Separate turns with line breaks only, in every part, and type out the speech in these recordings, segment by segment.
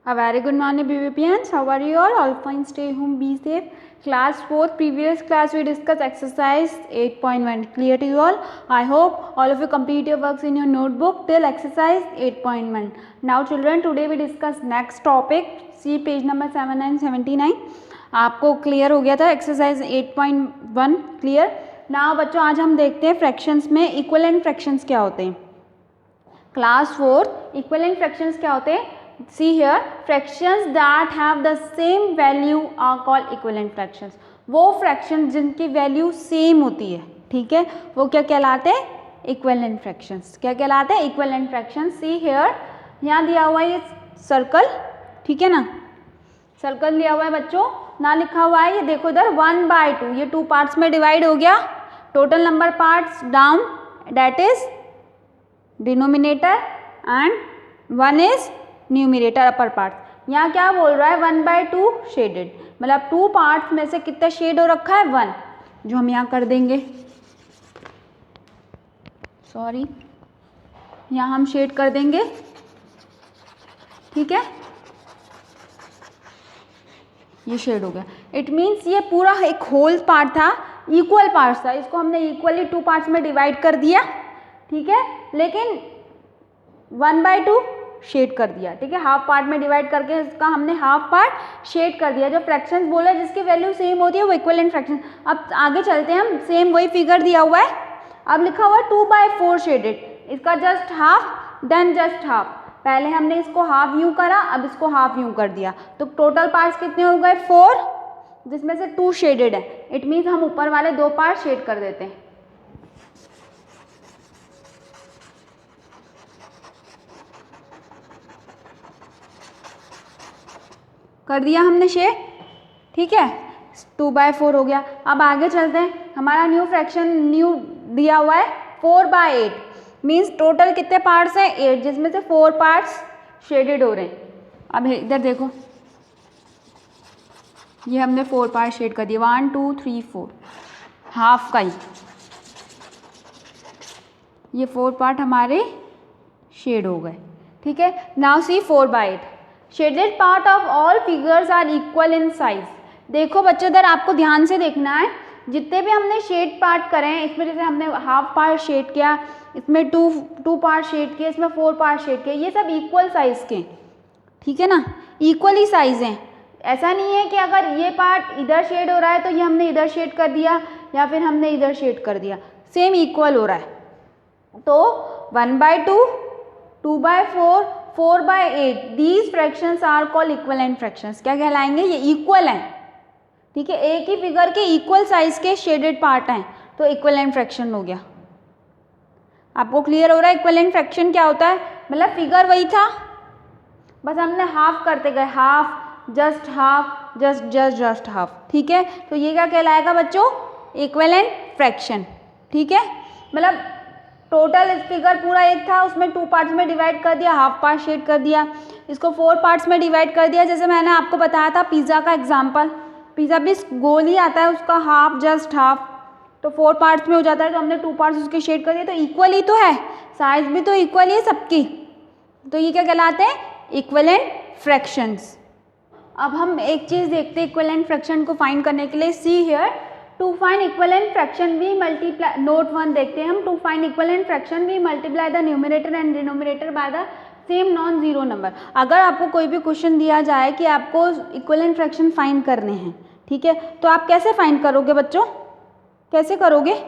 A very good morning, BBPians. How are you all? All fine. Stay home. Be safe. Class 4. Previous class we discussed exercise 8.1. Clear to you all? I hope all of you complete your works in your notebook till exercise 8.1. Now, children, today we discuss next topic. See page number 7 and 79. आपको clear हो गया था exercise 8.1 clear. Now बच्चों आज हम देखते हैं fractions में इक्विवेलेंट फ्रैक्शंस क्या होते हैं. क्लास 4 इक्विवेलेंट फ्रैक्शंस क्या होते हैं. See here, fractions that have the same value are called equivalent fractions. वो फ्रैक्शन जिनकी वैल्यू सेम होती है, ठीक है, वो क्या कहलाते हैं? Equivalent fractions. क्या कहलाते हैं? Equivalent fractions. सी हियर, यहाँ दिया हुआ है ये सर्कल, ठीक है ना, सर्कल दिया हुआ है बच्चों, ना लिखा हुआ है, ये देखो इधर 1/2, ये 2 पार्ट्स में डिवाइड हो गया. Total number parts down, that is denominator and 1 is numerator upper part. यहाँ क्या बोल रहा है? 1/2 शेडेड, मतलब 2 पार्ट्स में से कितना शेड हो रखा है? 1, जो हम यहाँ कर देंगे. सॉरी, यहाँ हम शेड कर देंगे, ठीक है, ये शेड हो गया. इट मीन्स ये पूरा एक होल पार्ट था, इक्वल पार्ट था, इसको हमने इक्वली 2 पार्ट्स में डिवाइड कर दिया, ठीक है, लेकिन 1/2 शेड कर दिया, ठीक है, हाफ पार्ट में डिवाइड करके इसका हमने हाफ पार्ट शेड कर दिया. जो फ्रैक्शंस बोला जिसकी वैल्यू सेम होती है वो इक्विवेलेंट फ्रैक्शन. अब आगे चलते हैं हम, सेम वही फिगर दिया हुआ है, अब लिखा हुआ है 2/4 शेडेड, इसका just half then just half. पहले हमने इसको हाफ यूं करा, अब इसको हाफ यूं कर दिया, तो टोटल पार्ट्स कितने हो गए? 4, जिसमें से 2 शेडेड है. इट मीन्स हम ऊपर वाले 2 पार्ट शेड कर देते हैं. कर दिया हमने शेड, ठीक है, 2/4 हो गया. अब आगे चलते हैं, हमारा न्यू फ्रैक्शन न्यू दिया हुआ है 4/8, मीन्स टोटल कितने पार्ट्स हैं? 8, जिसमें से 4 पार्ट्स शेडेड हो रहे हैं. अब इधर देखो, ये हमने 4 पार्ट शेड कर दिए, 1 2 3 4, हाफ का ही ये 4 पार्ट हमारे शेड हो गए, ठीक है. Now see 4/8. Shaded part of all figures are equal in size. देखो बच्चों, इधर आपको ध्यान से देखना है, जितने भी हमने शेड पार्ट करे हैं, इसमें जैसे हमने हाफ पार्ट शेड किया, इसमें 2 पार्ट शेड किए, इसमें 4 पार्ट शेड किए, ये सब इक्वल साइज के, ठीक है ना, इक्वली साइज हैं. ऐसा नहीं है कि अगर ये पार्ट इधर शेड हो रहा है तो ये हमने इधर शेड कर दिया या फिर हमने इधर शेड कर दिया, सेम इक्वल हो रहा है. तो 1/2, 2/4, 4/8, these fractions are called equivalent fractions. क्या कहलाएंगे? ये इक्वल हैं, ठीक है, एक ही फिगर के इक्वल साइज के शेडेड पार्ट हैं, तो इक्विवेलेंट फ्रैक्शन हो गया. आपको क्लियर हो रहा है इक्विवेलेंट फ्रैक्शन क्या होता है? मतलब फिगर वही था, बस हमने हाफ करते गए, half, just half, just half, ठीक है. तो ये क्या कहलाएगा बच्चों? इक्विवेलेंट फ्रैक्शन, ठीक है. मतलब टोटल फिगर पूरा एक था, उसमें 2 पार्ट्स में डिवाइड कर दिया, हाफ पार्ट शेड कर दिया, इसको 4 पार्ट्स में डिवाइड कर दिया. जैसे मैंने आपको बताया था पिज़्ज़ा का एग्जांपल, पिज़्ज़ा भी गोल ही आता है, उसका हाफ, जस्ट हाफ, तो 4 पार्ट्स में हो जाता है, तो हमने 2 पार्ट्स उसके शेड कर दिए, तो इक्वल ही तो है, साइज भी तो इक्वल ही है सबकी, तो ये क्या कहलाते हैं? Equivalent fractions. अब हम एक चीज़ देखते हैं इक्विवेलेंट फ्रैक्शन को फाइंड करने के लिए. See here, to find equivalent fraction we multiply, note 1 देखते हैं हम. To find equivalent fraction we multiply the numerator and denominator by the same non zero number. अगर आपको कोई भी क्वेश्चन दिया जाए कि आपको इक्विवेलेंट फ्रैक्शन फाइंड करने हैं, ठीक है, तो आप कैसे फाइंड करोगे बच्चों? कैसे करोगे?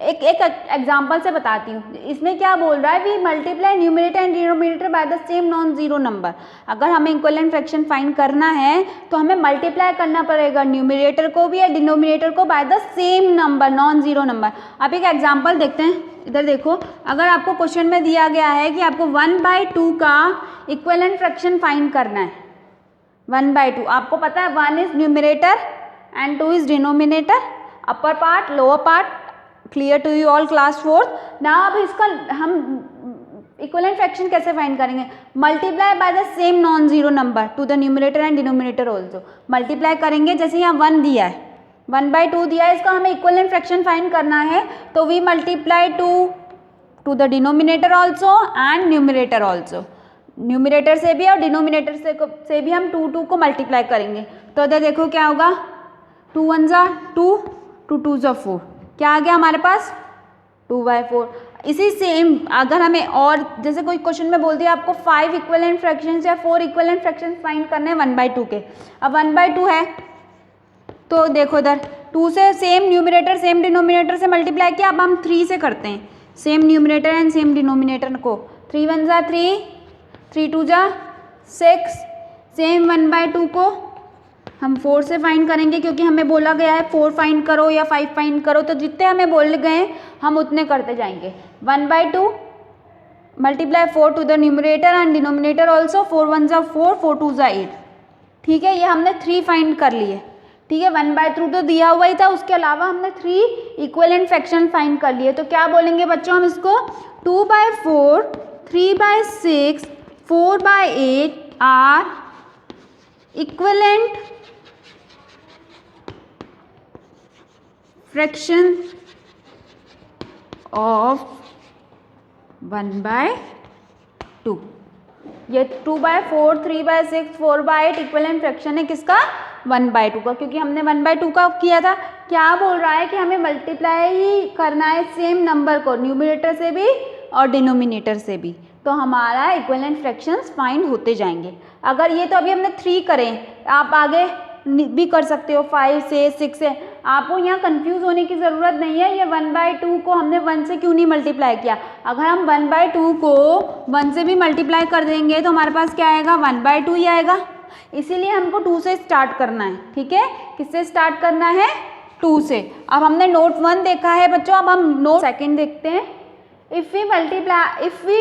एक एग्जांपल से बताती हूँ. इसमें क्या बोल रहा है? We multiply numerator and denominator by the same non zero number. अगर हमें इक्विवेलेंट फ्रैक्शन फाइंड करना है तो हमें मल्टीप्लाई करना पड़ेगा न्यूमिनेटर को भी या डिनोमिनेटर को bye the same number, non zero number. आप एक एग्जांपल देखते हैं, इधर देखो, अगर आपको क्वेश्चन में दिया गया है कि आपको 1/2 का इक्विवेलेंट फ्रैक्शन फाइंड करना है, 1/2, आपको पता है 1 is numerator and 2 is denominator, upper part, lower part, clear to you all class 4. ना अब इसका हम इक्विवेलेंट फ्रैक्शन कैसे फाइंड करेंगे? Multiply by the same non zero number to the numerator and denominator also. Multiply करेंगे, जैसे यहाँ 1 दिया है, 1/2 दिया है, इसका हमें इक्विवेलेंट फ्रैक्शन फाइंड करना है, तो we multiply to the denominator also and numerator also. Numerator से भी और डिनोमिनेटर से भी हम 2 को मल्टीप्लाई करेंगे। तो इधर देखो क्या होगा, 2 1 जा 2, 2 2 जा 4, क्या आ गया हमारे पास 2/4। इसी सेम अगर हमें और जैसे कोई क्वेश्चन में बोल दिया आपको 5 इक्विवेलेंट फ्रैक्शंस या 4 इक्विवेलेंट फ्रैक्शंस फाइंड करने हैं 1/2 के। अब 1/2 है तो देखो इधर 2 से सेम न्यूमिनेटर सेम डिनोमिनेटर से मल्टीप्लाई किया। अब हम 3 से करते हैं same numerator and same denominator को। 3 1 जा 3, 3 2 जा 6, सेम 1/2 को हम 4 से फाइंड करेंगे क्योंकि हमें बोला गया है 4 फाइंड करो या 5 फाइंड करो, तो जितने हमें बोले गए हम उतने करते जाएंगे। 1/2 multiply 4 to the numerator and denominator also, 4 1 जा 4, 4 2 जा 8। ठीक है, ये हमने 3 फाइंड कर लिए। ठीक है, 1/2 तो दिया हुआ ही था, उसके अलावा हमने 3 इक्विवेलेंट फ्रैक्शन फाइंड कर लिए। तो क्या बोलेंगे बच्चों हम इसको, 2/4, 3/6, 4/8 आर इक्विवेलेंट फ्रैक्शन ऑफ 1/2। ये 2/4, 3/6, 4/8 इक्विवेलेंट फ्रैक्शन है किसका, 1/2 का, क्योंकि हमने 1/2 का किया था। क्या बोल रहा है कि हमें मल्टीप्लाई करना है सेम नंबर को न्यूमिनेटर से भी और डिनोमिनेटर से भी, तो हमारा इक्विवेलेंट फ्रैक्शंस फाइंड होते जाएंगे। अगर ये तो अभी हमने 3 करें, आप आगे भी कर सकते हो 5 से 6 से, आपको यहाँ कंफ्यूज होने की ज़रूरत नहीं है। ये 1/2 को हमने 1 से क्यों नहीं मल्टीप्लाई किया, अगर हम 1/2 को 1 से भी मल्टीप्लाई कर देंगे तो हमारे पास क्या आएगा, 1/2 ही आएगा। इसीलिए हमको 2 से स्टार्ट करना है। ठीक है, किससे स्टार्ट करना है, 2 से। अब हमने नोट 1 देखा है बच्चों, अब हम नोट 2 देखते हैं। If we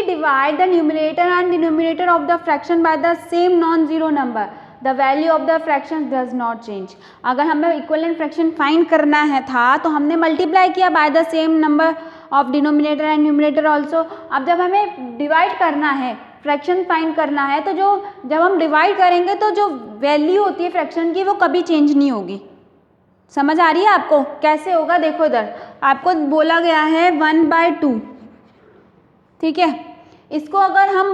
divide the numerator and denominator of the fraction by the same non-zero number, the value of the fraction does not change। अगर हमें इक्विवेलेंट फ्रैक्शन फाइंड करना है था तो हमने मल्टीप्लाई किया bye the same number of denominator and numerator also. अब जब हमें डिवाइड करना है, फ्रैक्शन फाइंड करना है, तो जब हम डिवाइड करेंगे तो जो वैल्यू होती है फ्रैक्शन की वो कभी चेंज नहीं होगी। समझ आ रही है आपको, कैसे होगा, देखो इधर आपको बोला गया है 1/2। ठीक है, इसको अगर हम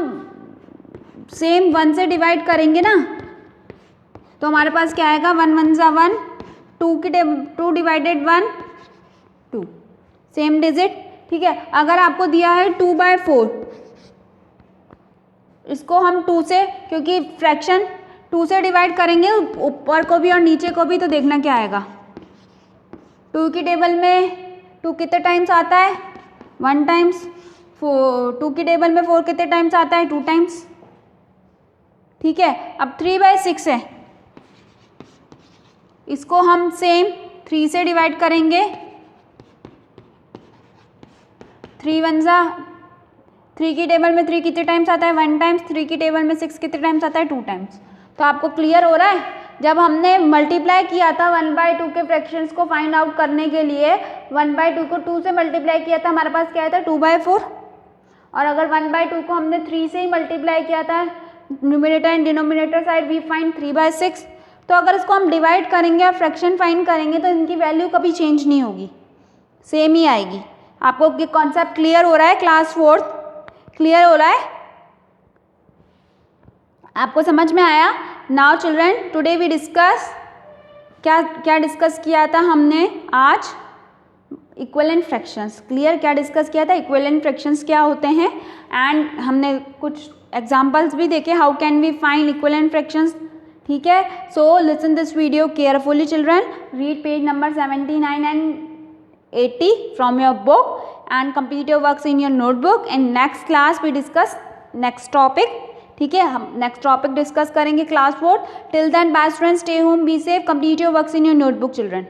सेम 1 से डिवाइड करेंगे ना तो हमारे पास क्या आएगा, 1 1 जा 1, 2 डिवाइडेड 1 2, सेम डिजिट। ठीक है, अगर आपको दिया है 2/4, इसको हम 2 से, क्योंकि फ्रैक्शन 2 से डिवाइड करेंगे ऊपर को भी और नीचे को भी, तो देखना क्या आएगा, 2 की टेबल में 2 कितने टाइम्स आता है, 1 टाइम्स। 2 की टेबल में 4 कितने टाइम्स आता है, 2 टाइम्स। ठीक है, अब 3/6 है, इसको हम सेम 3 से डिवाइड करेंगे। 3 1 जा 3 की टेबल में 3 कितने टाइम्स आता है, 1 टाइम्स। 3 की टेबल में 6 कितने टाइम्स आता है, 2 टाइम्स। तो आपको क्लियर हो रहा है, जब हमने मल्टीप्लाई किया था 1/2 के फ्रैक्शंस को फाइंड आउट करने के लिए, 1/2 को 2 से मल्टीप्लाई किया था, हमारे पास क्या आया था, 2/4। और अगर 1/2 को हमने 3 से ही मल्टीप्लाई किया था numerator and denominator side, we find 3/6। तो अगर इसको हम डिवाइड करेंगे और फ्रैक्शन फाइंड करेंगे तो इनकी वैल्यू कभी चेंज नहीं होगी, सेम ही आएगी। आपको ये कॉन्सेप्ट क्लियर हो रहा है, क्लास 4 क्लियर हो रहा है, आपको समझ में आया। Now children, today we discuss, क्या डिस्कस किया था हमने आज, इक्विवेलेंट फ्रैक्शंस। क्लियर, क्या डिस्कस किया था, इक्विवेलेंट फ्रैक्शंस क्या होते हैं, एंड हमने कुछ एग्जांपल्स भी देखे, how can we find equivalent fractions. ठीक है, so listen this video carefully children, read page number 79 and 80 from your book and complete your works in your notebook। and next class we discuss next topic। ठीक है, हम next topic discuss करेंगे class 4। Till then bye students, stay home, be safe, complete your works in your notebook children.